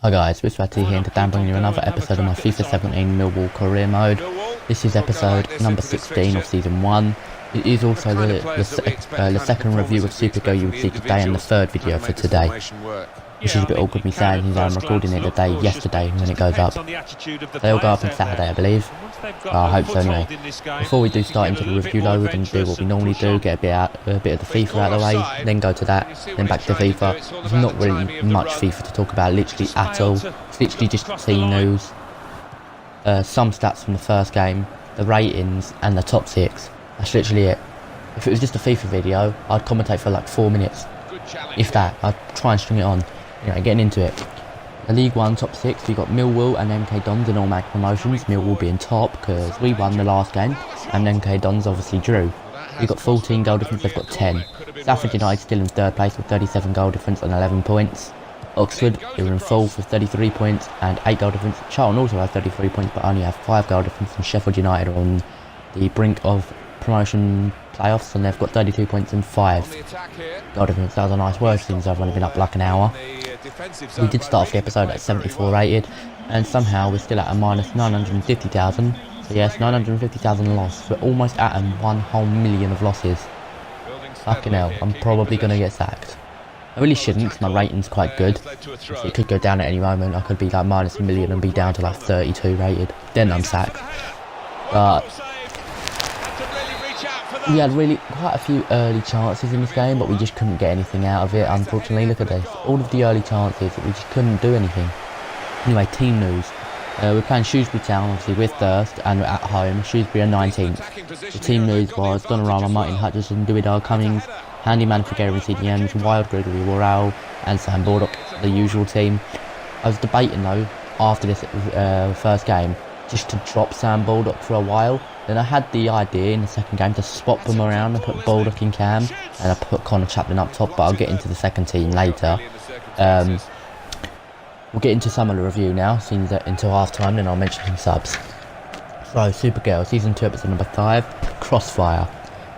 Hi guys, SwifTs here, and today I'm bringing you another episode of my FIFA 17 Millwall career mode. This is episode number 16 of season 1. It is also the second review of Syoergirl you will see today and the third video for today. Which is a bit awkward me saying as I'm recording it the day yesterday when it goes up. They'll go up on Saturday, I believe. I hope so anyway. Before we do start into the review load and do what we normally do, get a bit of the FIFA out of the way, then go to that, then back to FIFA. There's not really much FIFA to talk about, literally at all. It's literally just team news, some stats from the first game, the ratings, and the top 6. That's literally it. If it was just a FIFA video, I'd commentate for like 4 minutes. If that, I'd try and string it on. Anyway, getting into it. The League 1 top 6, we got Millwall and MK Dons in automatic promotions. Millwall being top because we won the last game, and MK Dons obviously drew. We got 14 goal difference, they've got 10. Stafford United still in 3rd place with 37 goal difference and 11 points. Oxford, who are in 4th with 33 points and 8 goal difference. Charlton also have 33 points but only have 5 goal difference, and Sheffield United are on the brink of promotion playoffs and they've got 32 points and 5 goal difference. That was a nice word since I've only been up like an hour. We did start off the episode at 74 rated, and somehow we're still at a minus 950,000. So yes, 950,000 loss. We're almost at 1 whole million of losses. Fucking hell, I'm probably going to get sacked. I really shouldn't because my rating's quite good. It could go down at any moment. I could be like minus a million and be down to like 32 rated. Then I'm sacked. But we had really quite a few early chances in this game, but we just couldn't get anything out of it, unfortunately. Look at this, all of the early chances, we just couldn't do anything. Anyway, team news. We're playing Shrewsbury Town, obviously with Thirst, and we're at home. Shrewsbury are 19th. The team news was Donnarumma, Martin Hutchinson, Duidar, Cummings, Handyman for Gary CDMs, Wild, Gregory Worrell, and Sam Baldock, the usual team. I was debating though, after this first game, just to drop Sam Baldock for a while. Then I had the idea in the second game to swap them around and put Baldock in cam, and I put Connor Chaplin up top, but I'll get into the second team later. We'll get into some of the review now, since until half time, then I'll mention some subs. So, Syoergirl, season 2 episode number 5, Crossfire.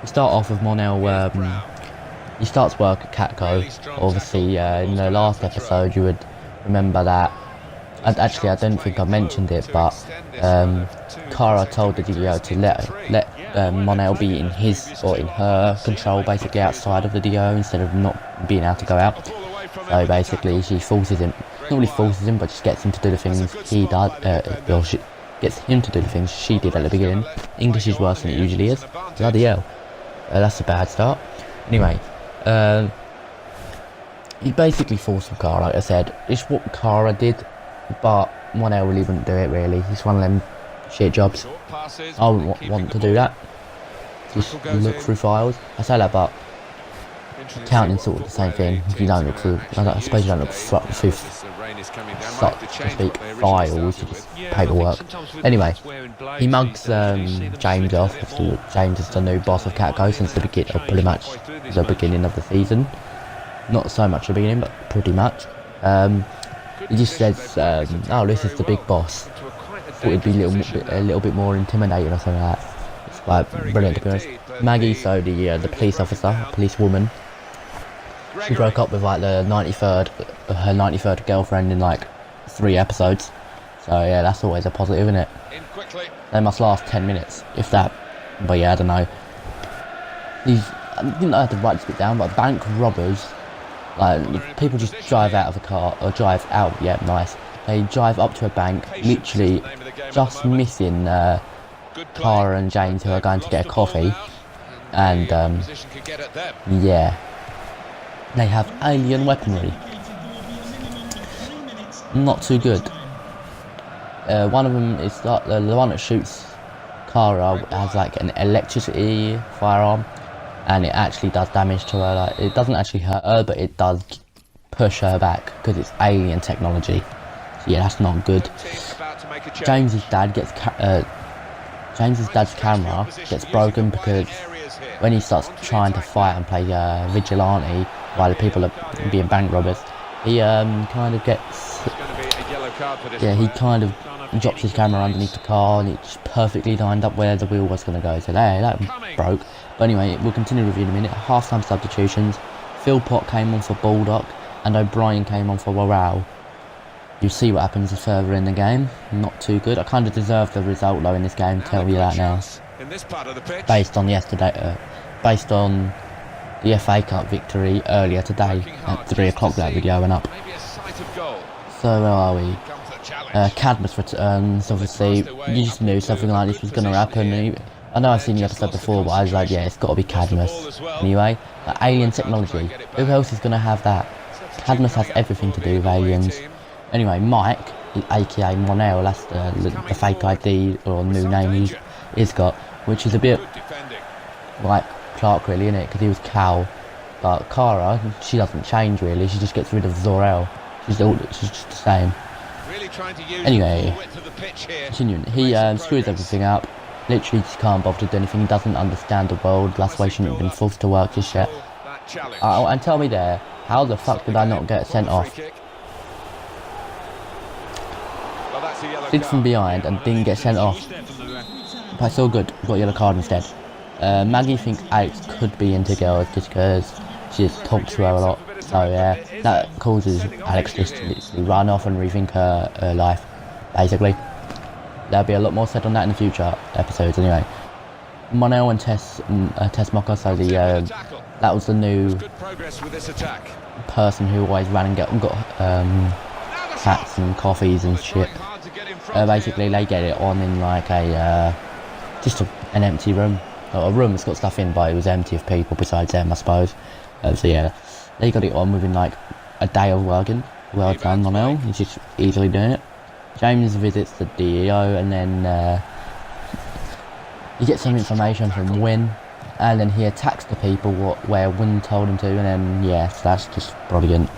We start off with Monel, he starts work at Catco. Obviously, in the last episode you would remember that, actually I don't think I mentioned it, but Cara told the DO to let Monel be in his or in her control, basically outside of the DO instead of not being able to go out. So basically she forces him, not really forces him, but just gets him to do the things he does, or she gets him to do the things she did at the beginning. English is worse than it usually is. Bloody hell. That's a bad start. Anyway, he basically forced Cara, like I said. It's what Cara did, but Monel really wouldn't do it really. He's one of them shit jobs. I wouldn't want to do that. Just look through files. I say that, but counting sort of the same thing. If you don't look through, I suppose you don't look through, so to speak, files, just paperwork. Anyway, he mugs James off. Obviously, James is the new boss of Catco since the beginning, or pretty much the beginning of the season. Not so much the beginning, but pretty much. He just says, "Oh, this is the big boss." Thought it'd be a little bit more intimidating or something like that. It's quite brilliant to be honest. Maggie, so the police officer, police woman, she broke up with like her 93rd girlfriend in like 3 episodes. So yeah, that's always a positive, isn't it? They must last 10 minutes, if that. But yeah, I don't know. I didn't know how to write this bit down, but bank robbers, like people just drive out of a car, or drive out, yeah, nice. They drive up to a bank, literally just missing Cara and James, who are going to get a coffee. And yeah, they have alien weaponry. Not too good. One of them is the one that shoots Cara has like an electricity firearm, and it actually does damage to her. Like, it doesn't actually hurt her, but it does push her back because it's alien technology. So yeah, that's not good. James's dad's camera gets broken because when he starts trying to fight and play vigilante while the people are being bank robbers, he kind of gets, yeah, he kind of drops his camera underneath the car, and it's perfectly lined up where the wheel was going to go. So there, that broke. But anyway, we'll continue with you in a minute. Half-time substitutions. Phil Pott came on for Baldock, and O'Brien came on for Worrell. You see what happens further in the game. Not too good. I kind of deserved the result though in this game. Tell you that now. Based on yesterday, based on the FA Cup victory earlier today at 3 o'clock. That video went up. So where are we? Cadmus returns. Obviously, you just knew something like this was going to happen. I know I've seen the episode before, but I was like, yeah, it's got to be Cadmus. Anyway, alien technology. Who else is going to have that? Cadmus has everything to do with aliens. Anyway, Mike, aka Monel, that's the fake ID or new name he's got, which is a bit like Clark really, innit? Because he was Cal. But Kara, she doesn't change really, she just gets rid of Syoergirl. She's just the same. Anyway, continuing, he screws everything up. Literally just can't bother to do anything, he doesn't understand the world, that's why he shouldn't have been forced to work just yet. And tell me there, how the fuck did I not get sent off? Slid from behind and didn't get sent off. But it's all good, got a yellow card instead. Maggie thinks Alex could be into girls just because she just talks to her a lot. So yeah, that causes Alex just to run off and rethink her life, basically. There'll be a lot more said on that in the future episodes anyway. Monel and Tess Mocker, so that was the new person who always ran and got hats and coffees and shit. Basically they get it on in like just an empty room. A room that's got stuff in, but it was empty of people besides them, I suppose. So yeah, they got it on within like a day of working. Well done, Monel, he's just easily doing it. James visits the DEO and then he gets some information from Wynn, and then he attacks the people where Wynn told him to, and then yeah, so that's just brilliant.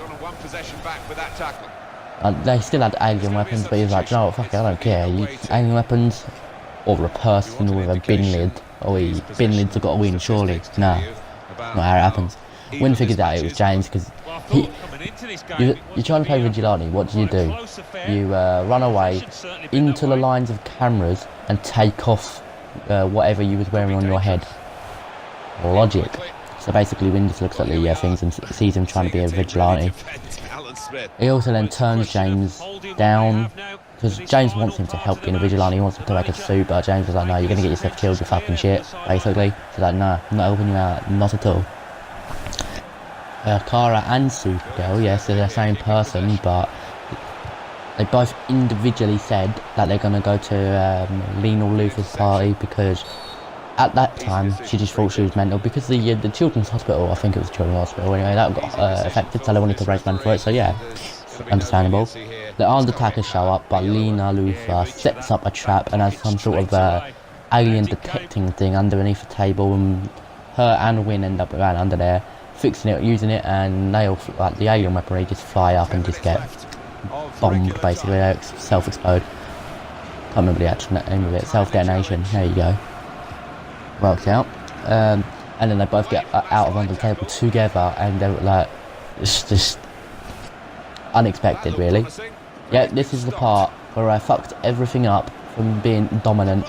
They still had alien weapons, but he's like, no, fuck it, I don't care. Alien weapons or a person with a bin lid. Bin lids have got to win, surely. Nah, not how it happens. Wynn figured out it was James because you're trying to play vigilante. What do? You run away into the lines of cameras and take off whatever you was wearing on your head. Logic. So basically Wynn just looks at the things and sees him trying to be a vigilante. He also then turns James down because James wants him to help in a vigilante. He wants him to make a suit, but James was like, no, you're going to get yourself killed, you fucking shit, basically. So like, no, I'm not helping you out, not at all. Kara and SwifTs, yes, they're the same person, but they both individually said that they're going to go to Lena Luther's party because at that time she just thought she was mental because the children's hospital, I think it was the children's hospital anyway, that got affected, so they wanted to raise money for it, so yeah, understandable. The armed attackers show up, but Lena Luther sets up a trap and has some sort of alien detecting thing underneath the table, and her and Wynn end up around under there, fixing it, using it, and they all, like the alien weaponry, just fly up and just get bombed, basically. They self-explode. Can't remember the actual name of it. Self-detonation. There you go. Works out. And then they both get out of under the table together, and they're like, it's just unexpected, really. Yeah, this is the part where I fucked everything up from being dominant,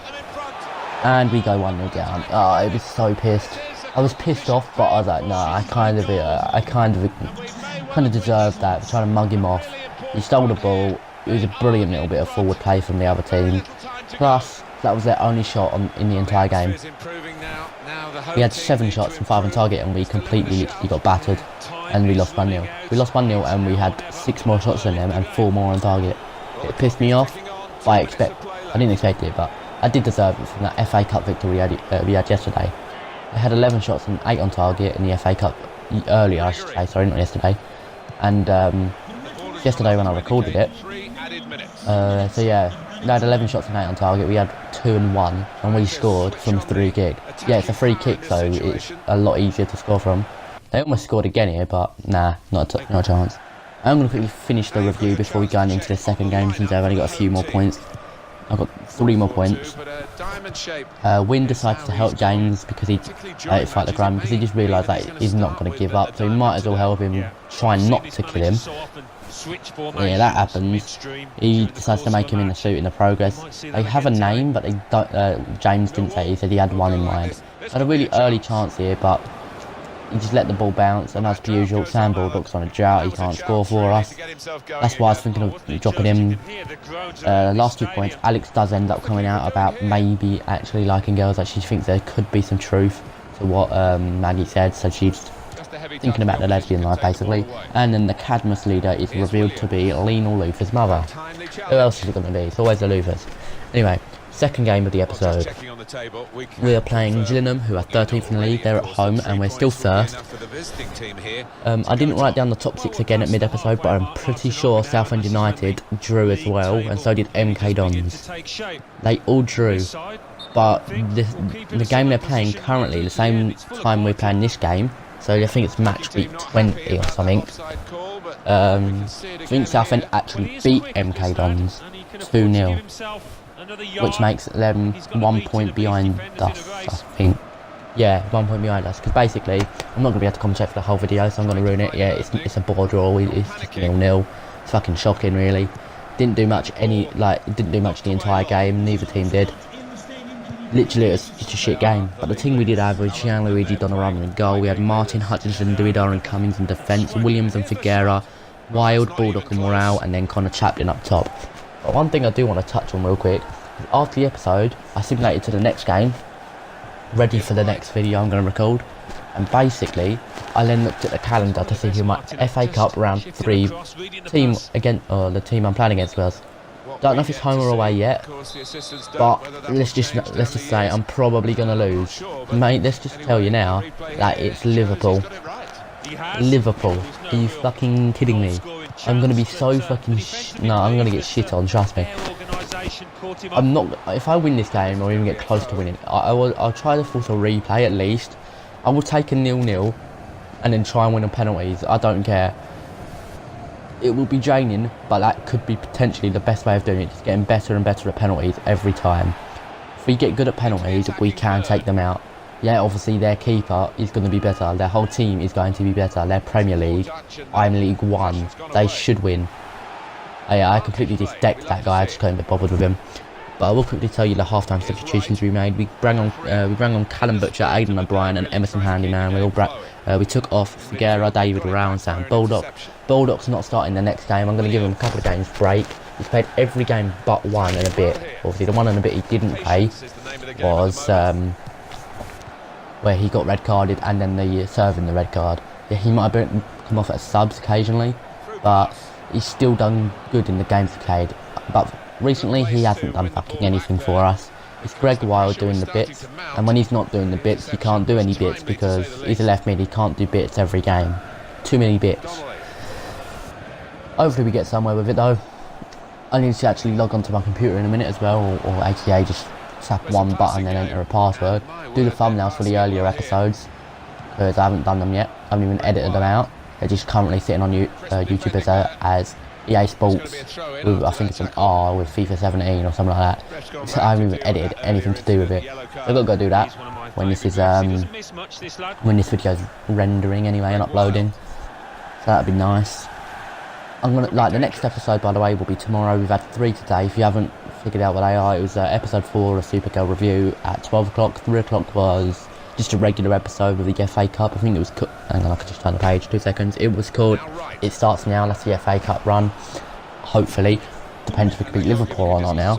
and we go 1-0 down. Oh, I was so pissed. I was pissed off, but I was like, nah, I kind of deserved that, trying to mug him off. He stole the ball. It was a brilliant little bit of forward play from the other team. Plus, that was their only shot in the entire game. We had 7 shots and 5 on target, and we completely literally got battered, and we lost 1-0. We lost 1-0, and we had 6 more shots than them and 4 more on target. It pissed me off, but I didn't expect it, but I did deserve it from that FA Cup victory we had yesterday. I had 11 shots and 8 on target in the FA Cup earlier, I should say, sorry, not yesterday. And yesterday when I recorded it, so yeah, they had 11 shots and 8 on target, we had 2 and 1, and we scored from 3 kick. Yeah, it's a free kick, so it's a lot easier to score from. They almost scored again here, but nah, not a chance. I'm going to quickly finish the review before we go into the second game, since I've only got a few more points. I've got 3 more points. Wynn decides to help James because he fight the crime, because he just realised that he's not going to give up, so he might as well help him try not to kill him. Yeah, that happens. He decides to make him in the suit in the progress. They have a name, but they don't. James didn't say. He said he had one in mind. Had a really early chance here, but he just let the ball bounce, and as per usual, Sam Bulldog's on a drought, he can't score for us. That's why I was thinking of dropping him. Last 2 points, Alex does end up coming out about maybe actually liking girls, like she thinks there could be some truth to what Maggie said, so she's thinking about the lesbian life basically. And then the Cadmus leader is revealed to be Lionel Luther's mother. Who else is it going to be? It's always the Luthers. Anyway, second game of the episode. We are playing Gillingham, who are 13th in the league. They're at home and we're still first. I didn't write down the top 6 again at mid-episode, but I'm pretty sure Southend United drew as well, and so did MK Dons. They all drew, but the game they're playing currently, the same time we're playing this game, so I think it's match week 20 or something. I think Southend actually beat MK Dons 2-0. Which makes them 1 point behind us, I think. Yeah, 1 point behind us. Because basically, I'm not going to be able to commentate for the whole video, so I'm going to ruin it. Yeah, it's a ball draw. It's just 0-0. It's fucking shocking, really. Didn't do much the entire game. Neither team did. Literally, it was just a shit game. But the team we did have was Gianluigi Donnarumma in goal. We had Martin, Hutchinson, Duidar and Cummings in defence. Williams and Figuera, Wild, Bulldog and Morale, and then Connor Chaplin up top. But one thing I do want to touch on real quick. After the episode, I simulated to the next game, ready for the next video I'm going to record, and basically, I then looked at the calendar to see who my FA Cup round 3 team again, the team I'm playing against was. Don't know if it's home or away yet, but let's just say I'm probably going to lose. Mate, let's just tell you now that it's Liverpool. Liverpool, are you fucking kidding me? I'm going to be so fucking no, I'm going to get shit on, trust me. I'm not. If I win this game or even get close to winning, I'll try to force a replay at least. I will take a 0-0 and then try and win on penalties. I don't care. It will be draining, but that could be potentially the best way of doing it. Just getting better and better at penalties every time. If we get good at penalties, we can take them out. Yeah, obviously their keeper is going to be better. Their whole team is going to be better. They're Premier League. I'm League One. They should win. Yeah, I completely just decked that guy. I just couldn't be bothered with him. But I will quickly tell you the half-time substitutions we made. We brought on Callum Butcher, Aidan O'Brien, and Emerson Handyman. We took off Figuera, David Rao, and Sam Bulldog. Bulldog's not starting the next game. I'm going to give him a couple of games break. He's played every game but one and a bit. Obviously, the one and a bit he didn't play was where he got red carded and then the serving the red card. Yeah, he might have come off as subs occasionally, but he's still done good in the games played. But recently he hasn't done fucking anything for us. It's Greg Wild doing the bits, and when he's not doing the bits, he can't do any bits because he's a left mid. He can't do bits every game. Too many bits. Hopefully we get somewhere with it though. I need to actually log onto my computer in a minute as well, or aka just tap one button and enter a password. Do the thumbnails for the earlier episodes, because I haven't done them yet. I haven't even edited them out. They're just currently sitting on YouTube as EA Sports with, I think it's an R with FIFA 17 or something like that. So I haven't even edited anything to do with it. So I've got to go do that when this is when this video's rendering anyway and uploading. So that'd be nice. I'm gonna the next episode, by the way, will be tomorrow. We've had 3 today. If you haven't figured out what they are, it was episode 4 of Supergirl review at 12 o'clock. 3 o'clock was just a regular episode with the FA Cup. I think it was hang on, I could just turn the page, 2 seconds. It was called It Starts Now. That's the FA Cup run. Hopefully, depends if we can beat Liverpool or not now.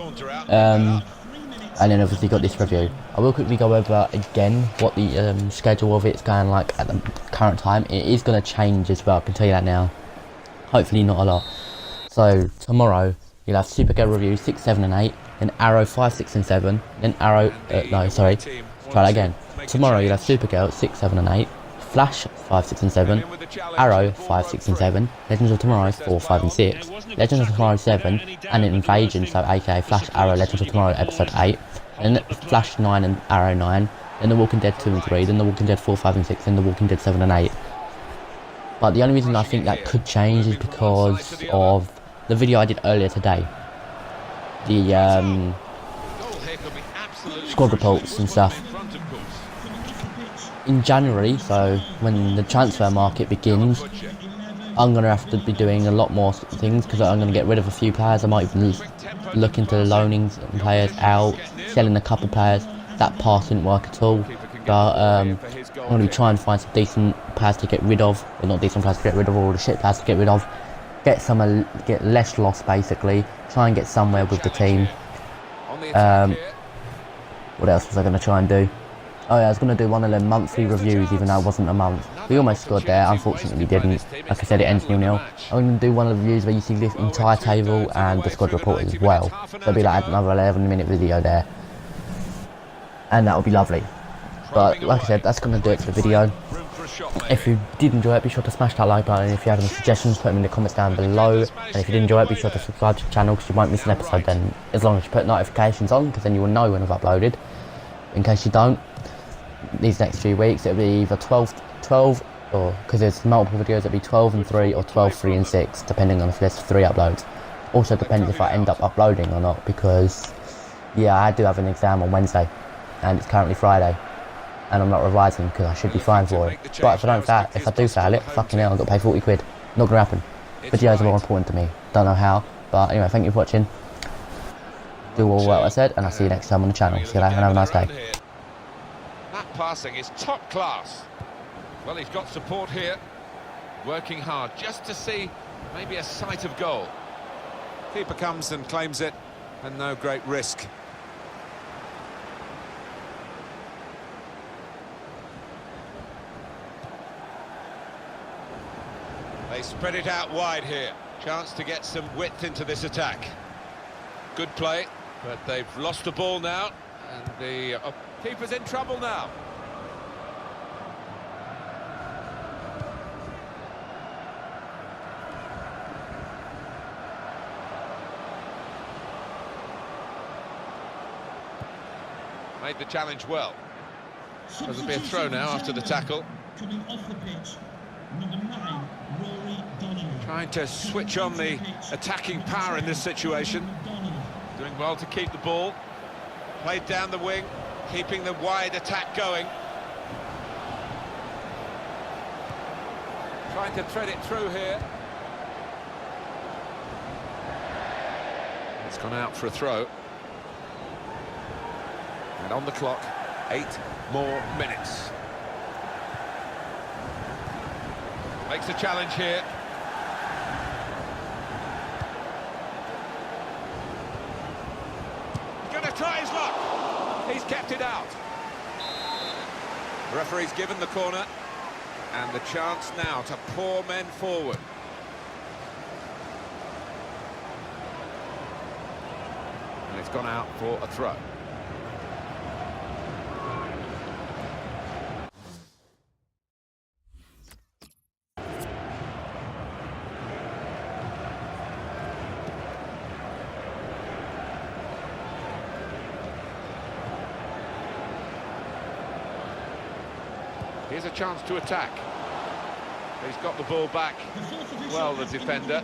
And then obviously got this review. I will quickly go over again what the schedule of it's going like at the current time. It is going to change as well, I can tell you that now. Hopefully not a lot. So tomorrow you'll have Supergirl review 6, 7 and 8, then Arrow 5, 6 and 7, then Arrow no sorry, try that again. Tomorrow you'll have Supergirl 6, 7 and 8, Flash 5, 6 and 7, Arrow 5, 6 and 7, Legends of Tomorrow 4, 5 and 6, Legends of Tomorrow 7, and then Invasion, so aka Flash, Arrow, Legends of Tomorrow episode 8, then Flash 9 and Arrow 9, then The Walking Dead 2 and 3, then The Walking Dead 4, 5 and 6, then The Walking Dead 7 and 8. But the only reason I think that could change is because of the video I did earlier today. The squad reports and stuff. In January, so when the transfer market begins, I'm going to have to be doing a lot more things because I'm going to get rid of a few players. I might even look into loaning players out, selling a couple players. That pass didn't work at all. But I'm going to be trying to find some decent players to get rid of. Well, not decent players to get rid of, all the shit players to get rid of. Get less loss, basically. Try and get somewhere with the team. What else was I going to try and do? Oh yeah, I was going to do one of them monthly reviews, even though it wasn't a month. We almost scored there, unfortunately we didn't. Like I said, it ends 0-0. I'm going to do one of the reviews where you see this entire table and the squad report as well. So it'll be like another 11-minute video there. And that'll be lovely. But like I said, that's going to do it for the video. If you did enjoy it, be sure to smash that like button. If you have any suggestions, put them in the comments down below. And if you did enjoy it, be sure to subscribe to the channel because you won't miss an episode then, as long as you put notifications on, because then you will know when I've uploaded. In case you don't, these next few weeks it'll be either 12 or, because there's multiple videos, it'll be 12 and 3 or 12, 3 and 6, depending on if there's 3 uploads. Also depends if I end up uploading or not, because yeah, I do have an exam on Wednesday and it's currently Friday and I'm not revising because I should be fine for it. But if I do fail it, fucking hell, I've got to pay 40 quid. Not gonna happen. Videos are more important to me. Don't know how, but anyway, thank you for watching. Do all what I said, and I'll see you next time on the channel. See you later and have a nice day. That passing is top class. Well, he's got support here. Working hard just to see maybe a sight of goal. Keeper comes and claims it, and no great risk. They spread it out wide here. Chance to get some width into this attack. Good play, but they've lost the ball now, and the keeper's in trouble now. Made the challenge well. There'll be a throw now after the tackle. Coming off the pitch, number 9, Rory Donald. Trying to switch on the attacking power in this situation. Doing well to keep the ball. Played down the wing, keeping the wide attack going. Trying to thread it through here. It's gone out for a throw. And on the clock, 8 more minutes. Makes a challenge here. He's going to try his luck. He's kept it out. The referee's given the corner. And the chance now to pour men forward. And it's gone out for a throw. Here's a chance to attack. He's got the ball back. Well, the defender.